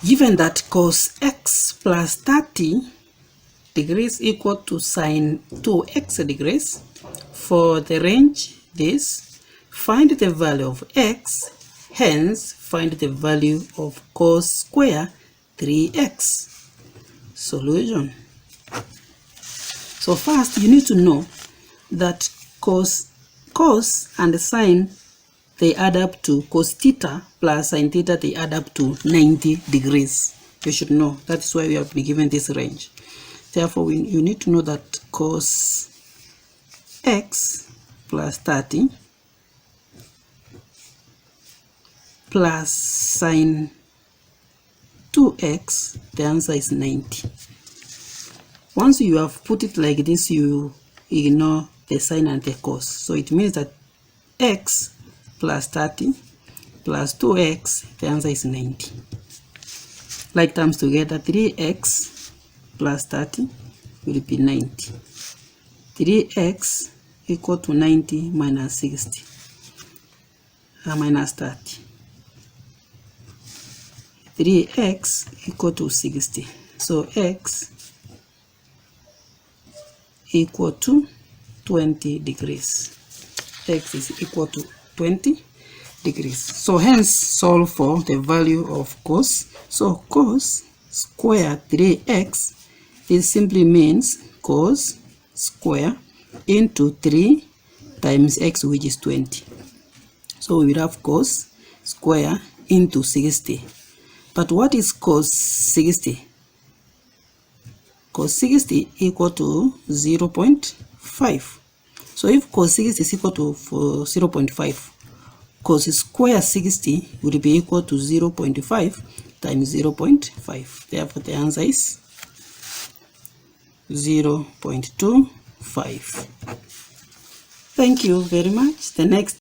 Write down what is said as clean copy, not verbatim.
Given that cos x plus 30 degrees equal to sine 2x degrees, for the range this, find the value of x, hence find the value of cos square 3x. Solution. So first you need to know that cos and sine, they add up to cos theta plus sine theta, they add up to 90 degrees. You should know. That's why we have been given this range. Therefore, you need to know that cos x plus 30 plus sine 2x, the answer is 90. Once you have put it like this, you ignore the sine and the cos. So it means that x plus 30 plus 2x, the answer is 90. Like terms together, 3x plus 30 will be 90. 3x equal to 90 minus 60, minus 30. 3x equal to 60. So x equal to 20 degrees. X is equal to 20 degrees. So hence solve for the value of cos. So cos square 3x, it simply means cos square into 3 times x, which is 20. So we will have cos square into 60. But what is cos 60? Cos 60 equal to 0.5. So if cos 60 is equal to 0.5, cos square 60 will be equal to 0.5 times 0.5. Therefore, the answer is 0.25. Thank you very much. The next